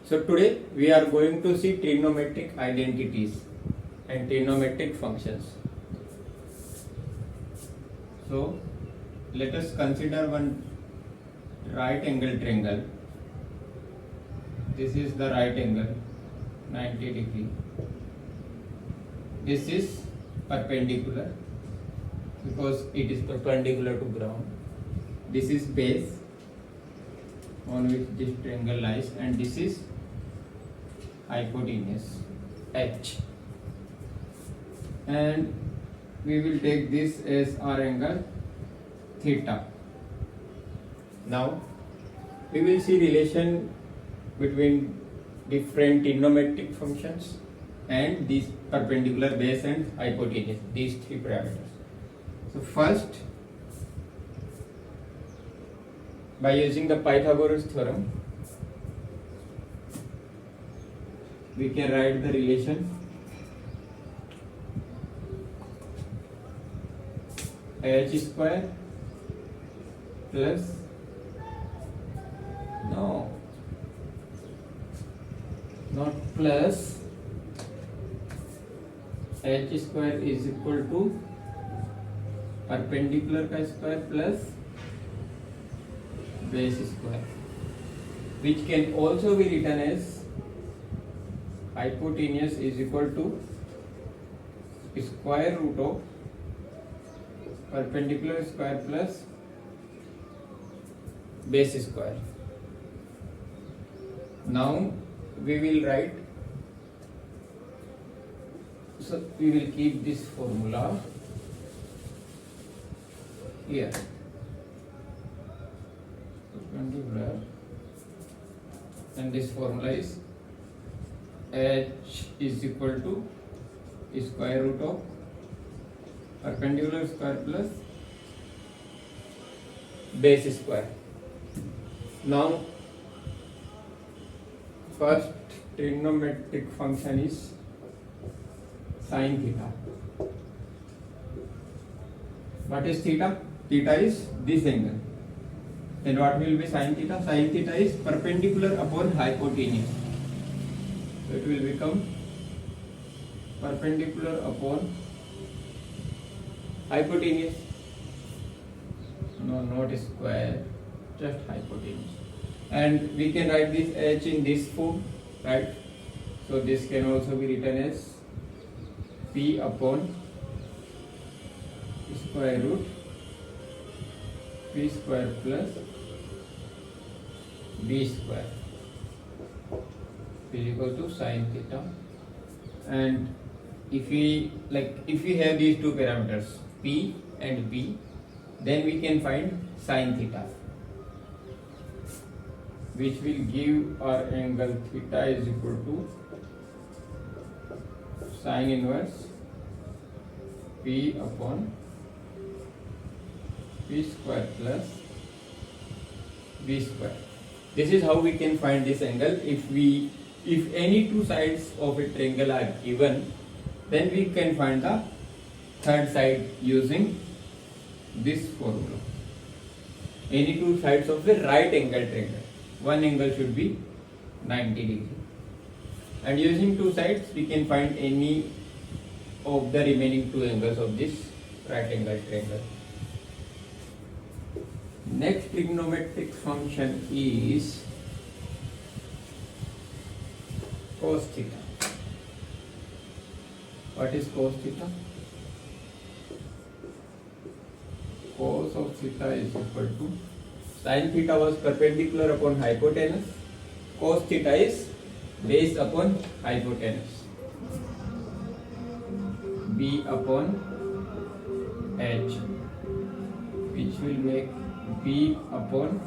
So today we are going to see trigonometric identities and trigonometric functions. So let us consider one right angle triangle. This is the right angle 90 degree. This is perpendicular because it is perpendicular to ground. This is base on which this triangle lies, and this is hypotenuse H, and we will take this as our angle theta. Now we will see relation between different trigonometric functions and these perpendicular base and hypotenuse, these three parameters. So first, by using the Pythagoras theorem, we can write the relation h square plus not plus h square is equal to perpendicular का square plus base square, which can also be written as hypotenuse is equal to square root of perpendicular square plus base square. Now we will write, so we will keep this formula here. Perpendicular, and this formula is h is equal to square root of perpendicular square plus base square. Now first trigonometric function is sin theta. What is theta? Theta is this angle. Then what will be sin theta? Sin theta is perpendicular upon hypotenuse. So it will become perpendicular upon hypotenuse. No, not square, just hypotenuse. And we can write this h in this form, right? So this can also be written as p upon square root p square plus b square is equal to sin theta. And if we have these two parameters p and b, then we can find sin theta, which will give our angle theta is equal to sin inverse p upon p square plus b square. This is how we can find this angle. If any two sides of a triangle are given, then we can find the third side using this formula. Any two sides of a right angle triangle, one angle should be 90 degree, and using two sides we can find any of the remaining two angles of this right angle triangle. Next trigonometric function is cos theta. What is cos theta? Cos of theta is equal to sin theta was perpendicular upon hypotenuse. Cos theta is base upon hypotenuse. B upon h, which will make b upon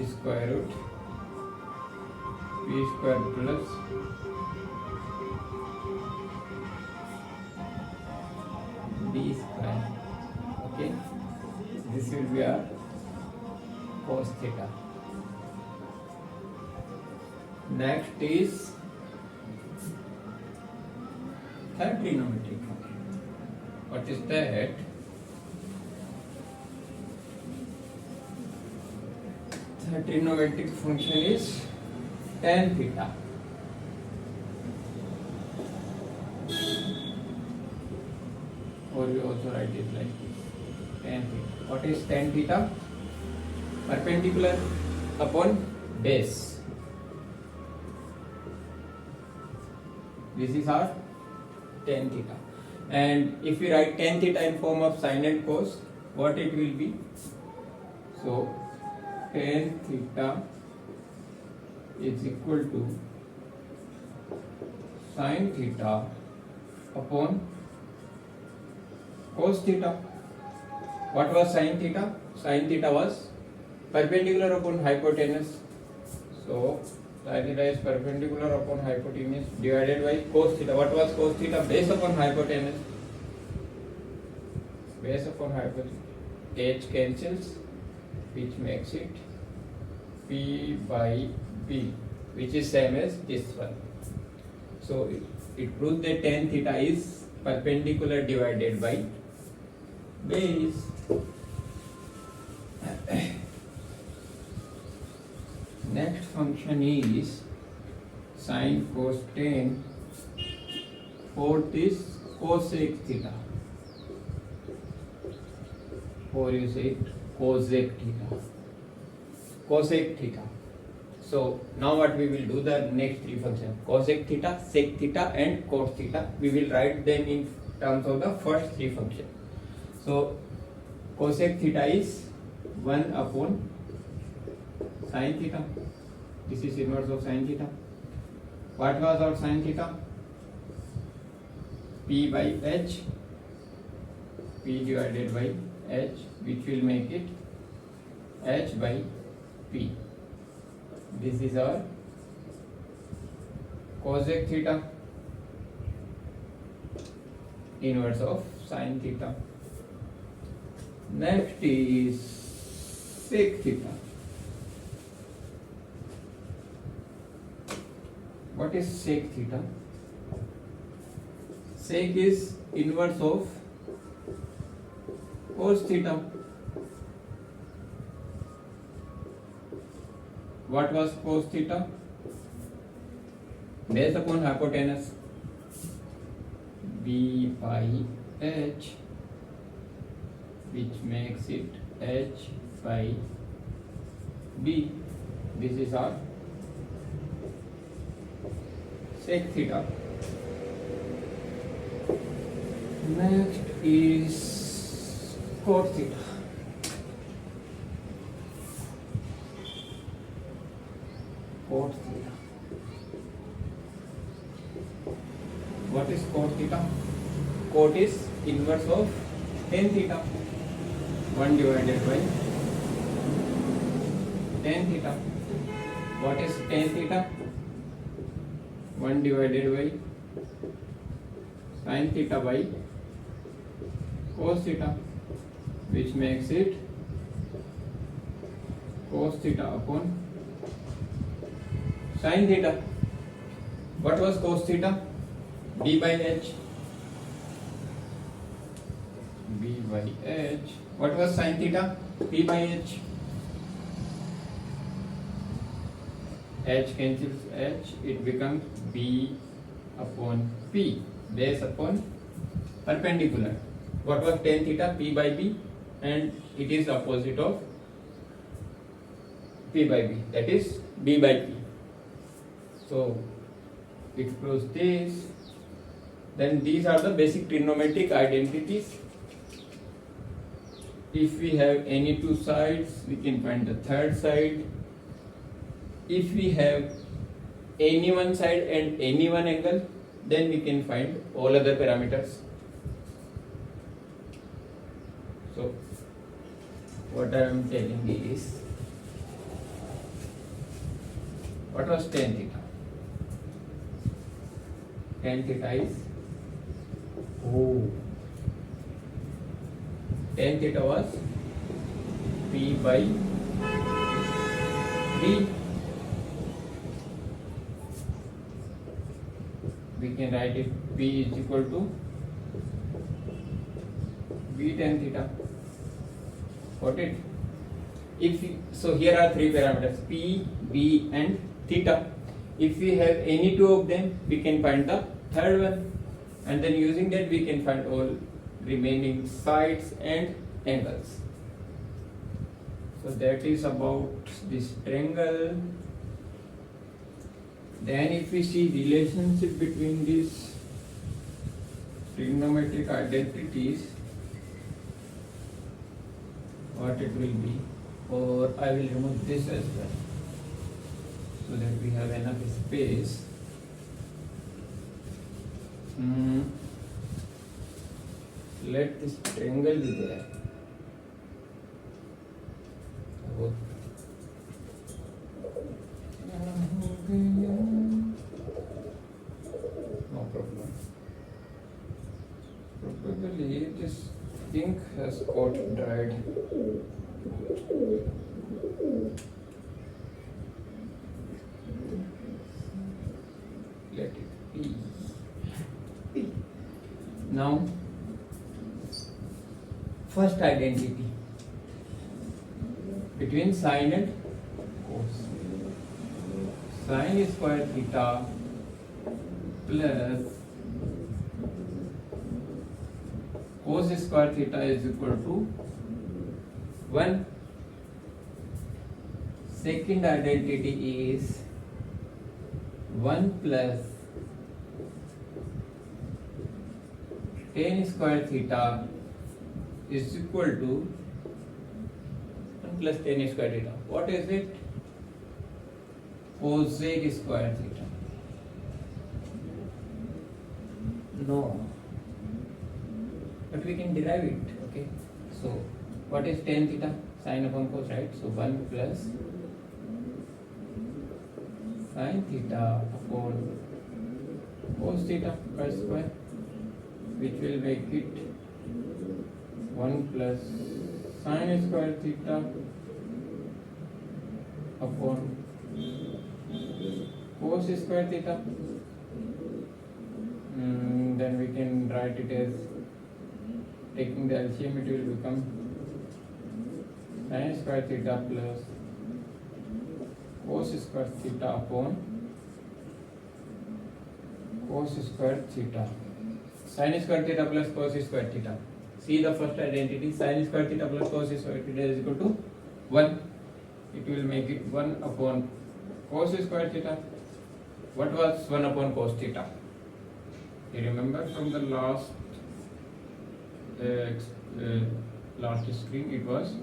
square root p square plus b square. Okay, this will be our cos theta. Next is third trigonometric function. What is that? The trigonometric function is tan theta. Or we also write it like this, tan theta. What is tan theta? Perpendicular upon base. This is our tan theta. And if we write tan theta in form of sine and cos, what it will be? So tan theta is equal to sine theta upon cos theta. What was sine theta? Sine theta was perpendicular upon hypotenuse. So sine theta is perpendicular upon hypotenuse divided by cos theta. What was cos theta? Base upon hypotenuse. Base upon hypotenuse. H cancels, which makes it P by B, which is same as this one. So it proves that tan theta is perpendicular divided by base. Next function is sine cos tan. Fourth is cosec theta. Or you say cosec theta. Cosec theta. So now what we will do, the next three functions, cosec theta, sec theta and cos theta, we will write them in terms of the first three functions. So cosec theta is 1 upon sin theta. This is inverse of sin theta. What was our sin theta? P by H. P divided by H, which will make it H by P. This is our cosec theta, inverse of sin theta. Next is sec theta. What is sec theta? Sec is inverse of cos theta. What was cos theta? Base upon hypotenuse, B by H, which makes it H by B. This is our sec theta. Next is cot theta. Cot theta. What is cot theta? Cot is inverse of tan theta. 1 divided by tan theta. What is tan theta? 1 divided by sin theta by cos theta, which makes it cos theta upon sin theta. What was cos theta? B by H. B by H. What was sin theta? P by H. H cancels H, it becomes B upon P, base upon perpendicular. What was tan theta? P by B, and it is opposite of P by B, that is B by P. So it proves this. Then these are the basic trigonometric identities. If we have any two sides, we can find the third side. If we have any one side and any one angle, then we can find all other parameters. So what I am telling is, what was tan theta? Tan theta is tan theta was P by B. We can write it P is equal to B tan theta. Got it? So here are three parameters, P, B and theta. If we have any two of them, we can find the third one, and then using that we can find all remaining sides and angles. So that is about this triangle. Then if we see relationship between these trigonometric identities, what it will be, or I will remove this as well so that we have enough space. Let this triangle be there. No problem. Probably this ink has got dried. Let it be. Now, first identity between sine and cos. Sine square theta plus cos square theta is equal to 1. Second identity is 1 plus tan square theta is equal to 1 plus tan square theta. What is it? Cosec square theta. No, but we can derive it. Okay, so what is tan theta? Sine upon cos, right? So 1 plus sine theta upon cos theta per square, which will make it 1 plus sine square theta upon cos square theta. Then we can write it as, taking the LCM, it will become sine square theta plus cos square theta upon cos square theta. Sine square theta plus cos square theta. See the first identity, sine square theta plus cos square theta is equal to 1. It will make it 1 upon cos square theta. What was 1 upon cos theta? You remember from the last screen, it was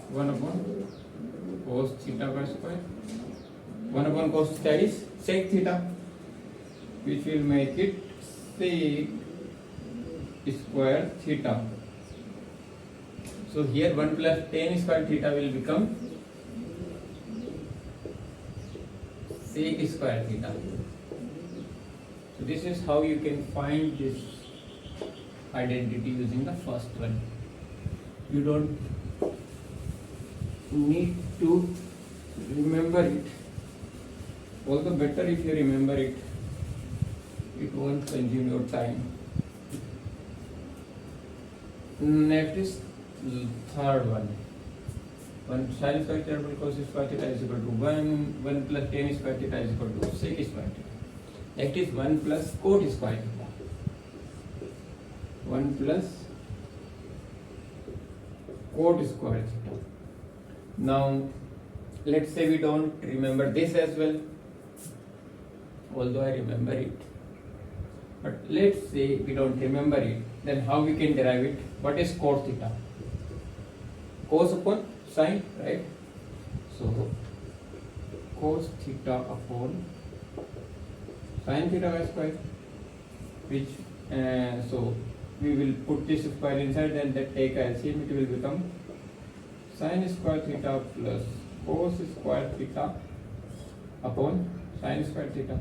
1 upon cos theta by square. 1 upon cos theta is sec theta, which will make it sec square theta. So here 1 plus tan square theta will become sec square theta. So this is how you can find this identity using the first one. You don't need to remember it. Although better if you remember it, it won't consume your time. Next is third one. 1 sin square theta plus cos square theta is equal to 1 plus tan square theta is equal to sec square theta. Next is 1 plus cot square theta. 1 plus cot square theta. Now, let's say we don't remember this as well, although I remember it. But let's say we don't remember it, then how we can derive it? What is cot theta? Cos upon sine, right? So, cos theta upon sine theta by square, which so we will put this square inside, then that take LCM, it will become sine square theta plus cos square theta upon sine square theta.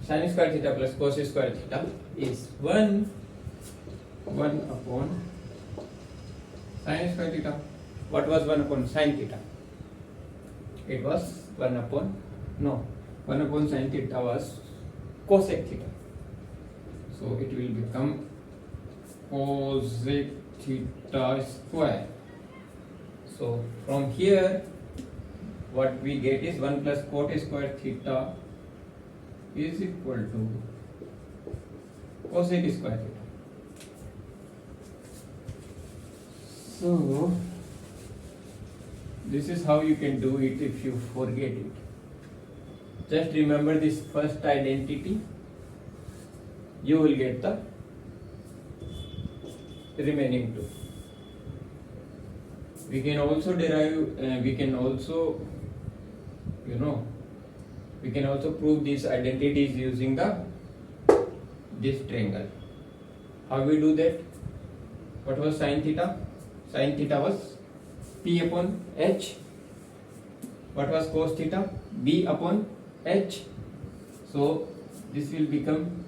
Sine square theta plus cos square theta is 1 upon sine square theta. What was 1 upon sine theta? It was 1 upon sine theta was cosec theta. So it will become cosec theta square. So from here what we get is 1 plus cot square theta is equal to cosec square theta. So this is how you can do it if you forget it. Just remember this first identity, you will get the remaining two. We can also derive, we can also prove these identities using this triangle. How we do that? What was sin theta? Sin theta was P upon H. What was cos theta? B upon H. So this will become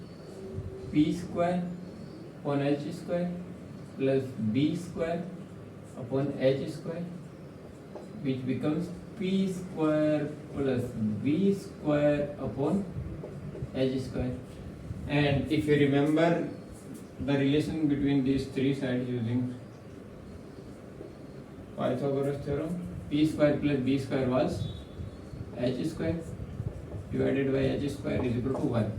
P square upon H square plus B square upon H square, which becomes P square plus B square upon H square. And if you remember the relation between these three sides using Pythagoras theorem, P square plus B square was H square divided by H square is equal to 1.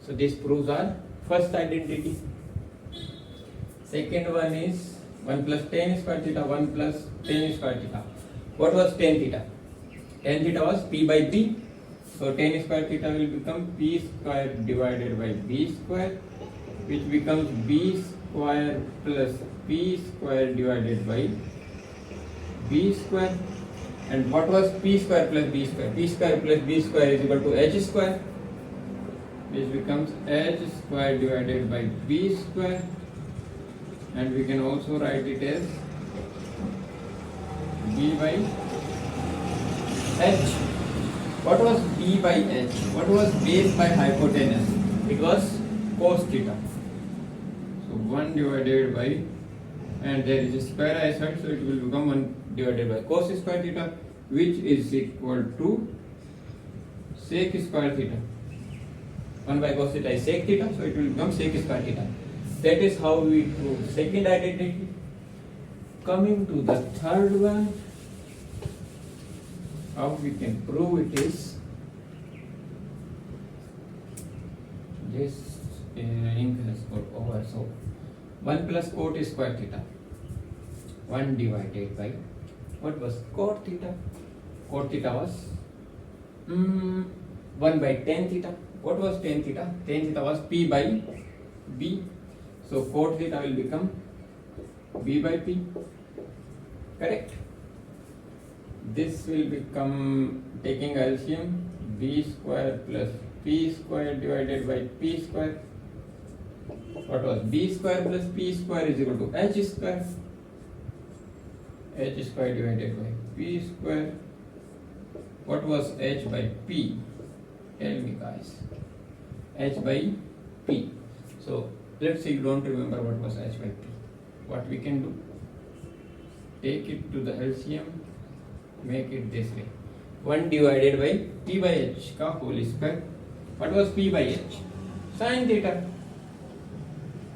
So this proves our first identity. Second one is 1 plus tan square theta, 1 plus tan square theta. What was tan theta? Tan theta was P by B. So tan square theta will become P square divided by B square, which becomes B square plus P square divided by B square. And what was P square plus B square? P square plus B square is equal to H square, which becomes H square divided by B square. And we can also write it as B by H. What was B by H? What was base by hypotenuse? It was cos theta. So 1 divided by, and there is a square I said, so it will become 1 divided by cos square theta, which is equal to sec square theta. 1 by cos theta is sec theta, so it will become sec square theta. That is how we prove second identity. Coming to the third one, how we can prove it is this ink has got over. So 1 plus cot square theta, 1 divided by, what was cot theta? Cot theta was 1 by tan theta. What was tan theta? Tan theta was P by B. So cot theta will become B by P. Correct? This will become, taking LCM, B square plus P square divided by P square. What was B square plus P square is equal to H square. H square divided by P square. What was H by P? Tell me guys. H by P. So let's say you don't remember what was H by P. What we can do? Take it to the LCM, make it this way. 1 divided by P by H ka whole square. What was P by H? Sin theta.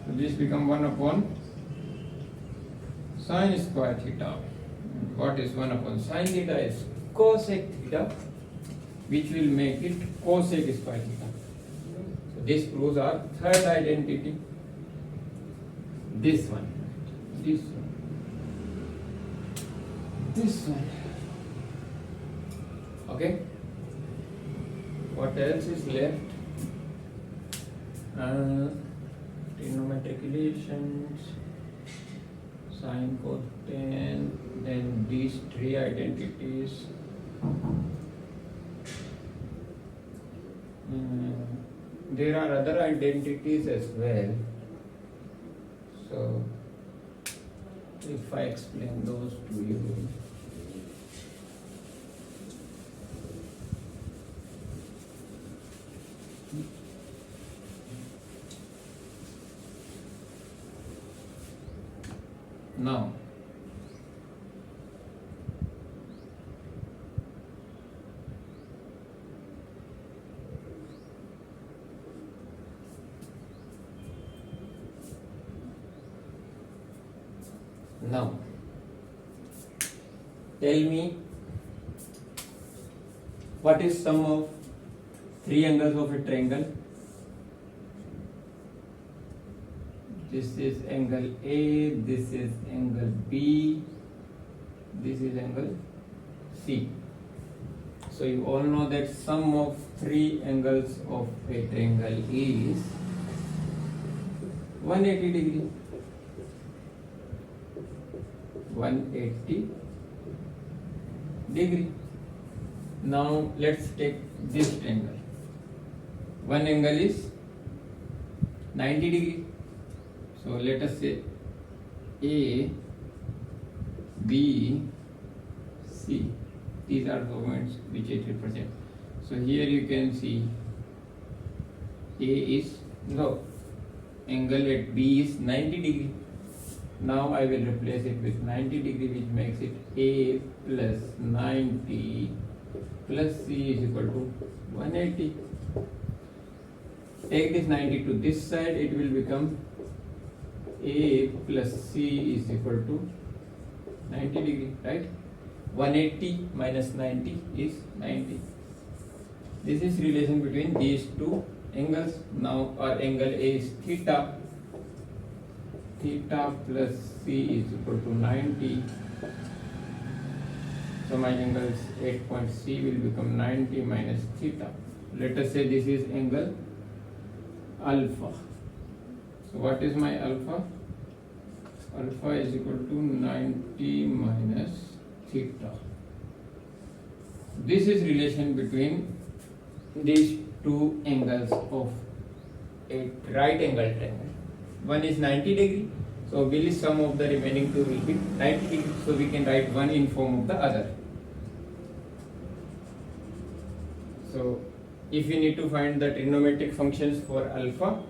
So this become 1 upon sin square theta. What is 1 upon sin theta is cosec theta, which will make it cosec square theta. So this proves our third identity. This one, this one, this one. Okay. What else is left? Trigonometric relations, sine, cosine, then these three identities. There are other identities as well. So, if I explain those to you. Now, tell me what is sum of three angles of a triangle? This is angle A, this is angle B, this is angle C. So you all know that sum of three angles of a triangle is 180 degree. 180 degree. Now let's take this triangle. One angle is 90 degree. So let us say A, B, C. These are the points which it represents. So here you can see angle at B is 90 degree. Now I will replace it with 90 degree, which makes it A plus 90 plus C is equal to 180. Take this 90 to this side, it will become A plus C is equal to 90 degree, right? 180 minus 90 is 90. This is relation between these two angles. Now our angle A is theta. Theta plus C is equal to 90. So my angle's 8 point C will become 90 minus theta. Let us say this is angle alpha. So what is my alpha? Alpha is equal to 90 minus theta. This is relation between these two angles of a right angle triangle. One is 90 degree, so obviously sum of the remaining two will be 90 degree. So we can write one in form of the other. So if you need to find the trigonometric functions for alpha,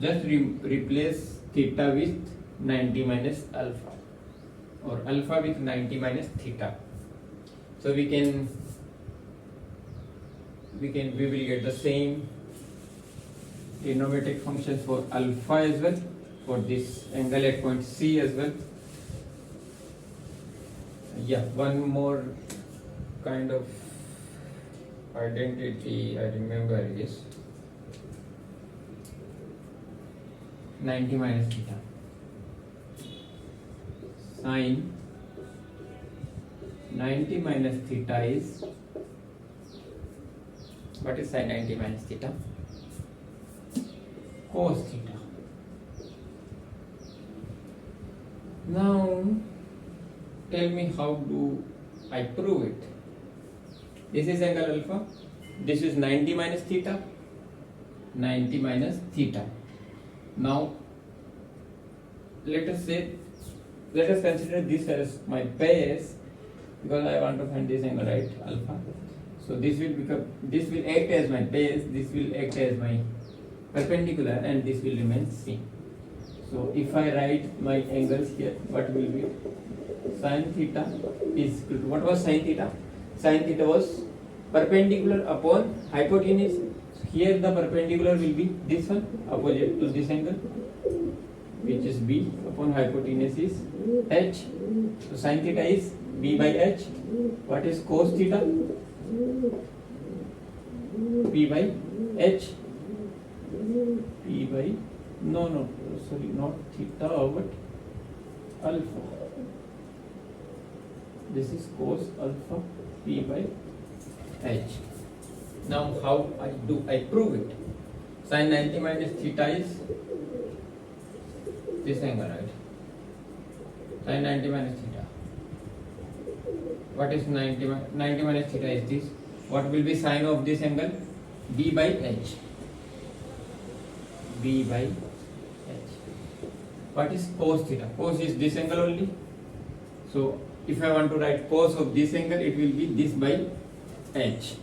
just replace theta with 90 minus alpha, or alpha with 90 minus theta. So we will get the same trigonometric functions for alpha as well, for this angle at point C as well. Yeah, one more kind of identity I remember is 90 minus theta. Sine 90 minus theta is, what is sine 90 minus theta? Cos theta. Now tell me, how do I prove it? This is angle alpha, this is 90 minus theta, 90 minus theta. Now let us consider this as my base, because I want to find this angle, right, alpha. So this will act as my base, this will act as my perpendicular, and this will remain C. So if I write my angles here, what will be? Sin theta is equal to, what was sin theta? Sin theta was perpendicular upon hypotenuse. So here the perpendicular will be this one, opposite to this angle, which is B, upon hypotenuse is H. So sin theta is B by H. What is cos theta? P by H. P by, not theta, but alpha. This is cos alpha P by H. Now how I prove it? Sin 90 minus theta is this angle, right? Sin 90 minus theta. What is 90 minus theta is this? What will be sine of this angle? B by H. B by H. What is cos theta? Cos is this angle only. So if I want to write cos of this angle, it will be this by H,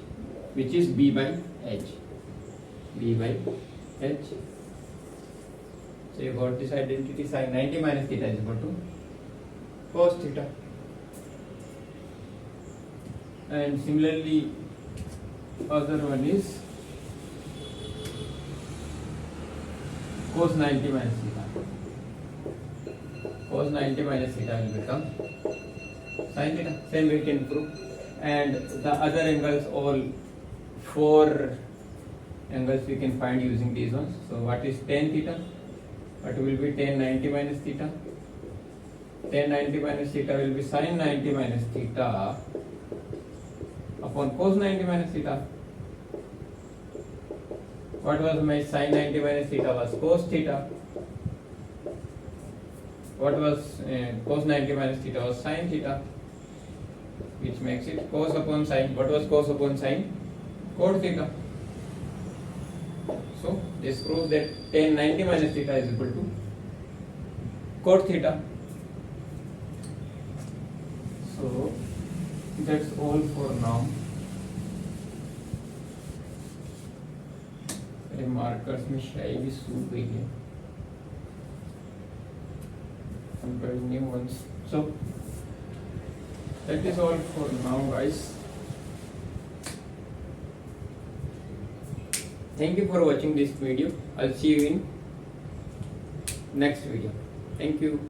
which is B by H. B by H. So you got this identity, sin 90 minus theta is equal to cos theta. And similarly, other one is cos 90 minus theta. Cos 90 minus theta will become sin theta. Same way we can prove. and the other angles, all 4 angles we can find using these ones. So what is tan theta? What will be tan 90 minus theta? Tan 90 minus theta will be sin 90 minus theta upon cos 90 minus theta. What was my sin 90 minus theta? Was cos theta. What was cos 90 minus theta? Was sin theta, which makes it cos upon sin. What was cos upon sin? Cot theta. So this proves that tan 90 minus theta is equal to cot theta. So that's all for now. मेरे markers में शायद भी सूख गई है. Some new ones. So that is all for now, guys. Thank you for watching this video. I'll see you in next video. Thank you.